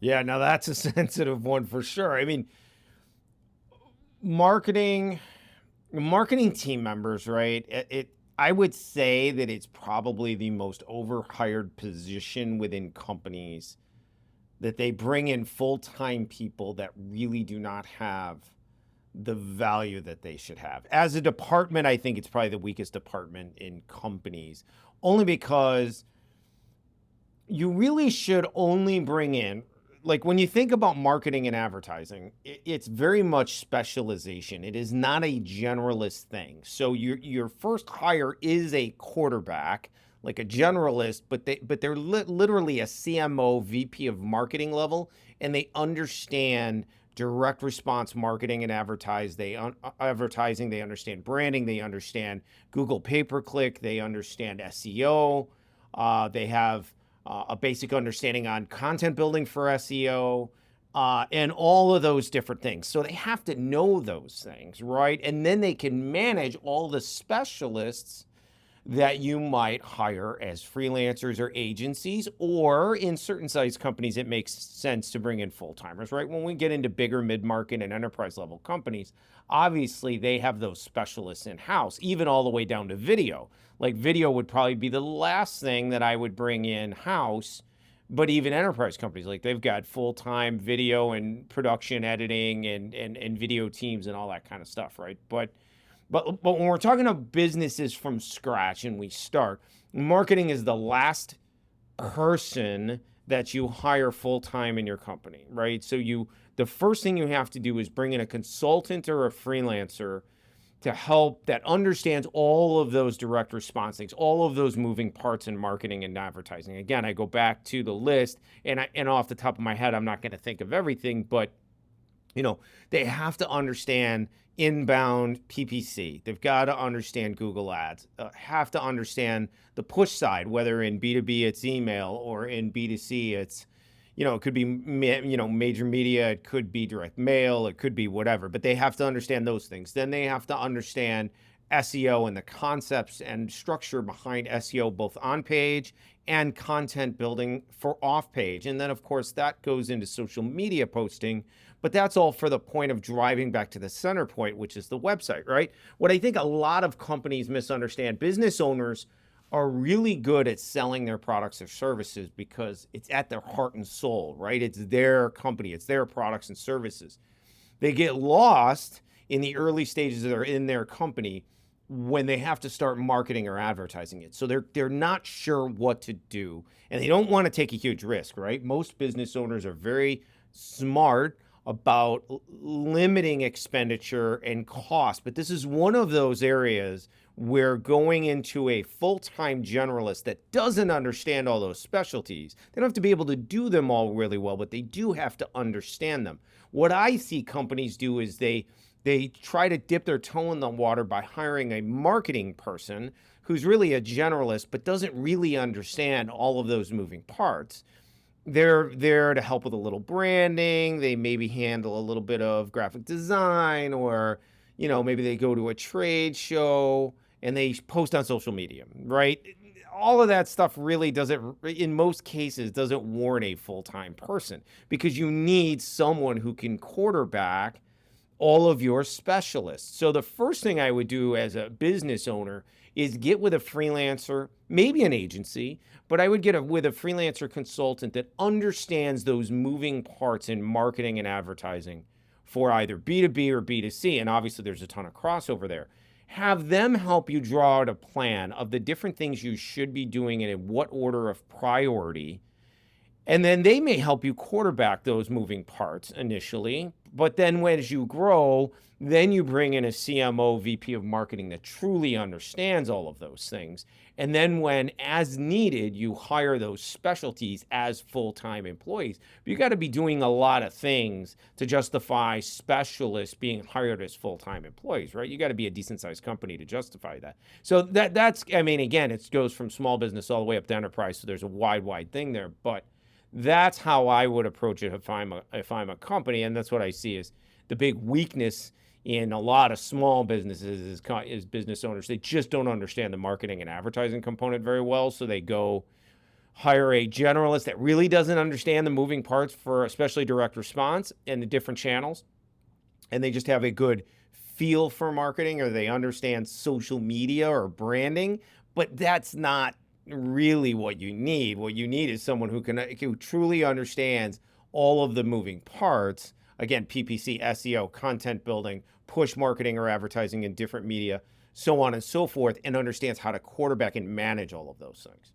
Yeah, now that's a sensitive one for sure. I mean, marketing marketing team members, right? I would say that it's probably the most overhired position within companies, that they bring in full-time people that really do not have the value that they should have. As a department, I think it's probably the weakest department in companies, only because you really should only bring in, like when you think about marketing and advertising, it's very much specialization. It is not a generalist thing. So your first hire is a quarterback, like a generalist, but they're literally a CMO, VP of marketing level, and they understand direct response marketing and advertising. They understand branding. They understand Google pay per click. They understand SEO. They have a basic understanding on content building for SEO, and all of those different things. So they have to know those things, right? And then they can manage all the specialists that you might hire as freelancers or agencies, or in certain size companies, it makes sense to bring in full timers, right? When we get into bigger mid market and enterprise level companies, obviously they have those specialists in house, even all the way down to video. Like video would probably be the last thing that I would bring in house. But even enterprise companies, like they've got full time video and production editing and video teams and all that kind of stuff, right? But when we're talking about businesses from scratch and we start, marketing is the last person that you hire full time in your company, right? So the first thing you have to do is bring in a consultant or a freelancer to help, that understands all of those direct response things, all of those moving parts in marketing and advertising. Again, I go back to the list, and off the top of my head, I'm not going to think of everything, but you know, they have to understand inbound PPC. They've got to understand Google Ads, have to understand the push side, whether in B2B it's email or in B2C it's, it could be, major media, it could be direct mail, it could be whatever, but they have to understand those things. Then they have to understand SEO and the concepts and structure behind SEO, both on page and content building for off page. And then, of course, that goes into social media posting, but that's all for the point of driving back to the center point, which is the website, right? What I think a lot of companies misunderstand, business owners are really good at selling their products or services because it's at their heart and soul, right? It's their company, it's their products and services. They get lost in the early stages in their company when they have to start marketing or advertising it. So they're not sure what to do, and they don't want to take a huge risk, right? Most business owners are very smart about limiting expenditure and cost, but this is one of those areas where going into a full-time generalist that doesn't understand all those specialties, they don't have to be able to do them all really well, but they do have to understand them. What I see companies do is they try to dip their toe in the water by hiring a marketing person who's really a generalist but doesn't really understand all of those moving parts. They're there to help with a little branding. They maybe handle a little bit of graphic design, or maybe they go to a trade show and they post on social media, right? All of that stuff really doesn't, in most cases, doesn't warrant a full-time person, because you need someone who can quarterback all of your specialists. So the first thing I would do as a business owner is get with a freelancer, maybe an agency, but I would get with a freelancer consultant that understands those moving parts in marketing and advertising for either B2B or B2C. And obviously there's a ton of crossover there. Have them help you draw out a plan of the different things you should be doing and in what order of priority. And then they may help you quarterback those moving parts initially. But then as you grow, then you bring in a CMO, VP of marketing that truly understands all of those things. And then when as needed, you hire those specialties as full-time employees. But you got to be doing a lot of things to justify specialists being hired as full-time employees, right? You got to be a decent sized company to justify that. So that's, again, it goes from small business all the way up to enterprise. So there's a wide thing there. But that's how I would approach it if I'm a company, and that's what I see is the big weakness in a lot of small businesses is business owners. They just don't understand the marketing and advertising component very well, so they go hire a generalist that really doesn't understand the moving parts for especially direct response and the different channels, and they just have a good feel for marketing, or they understand social media or branding, but that's not really what you need. What you need is someone who truly understands all of the moving parts. Again, PPC, SEO, content building, push marketing or advertising in different media, so on and so forth, and understands how to quarterback and manage all of those things.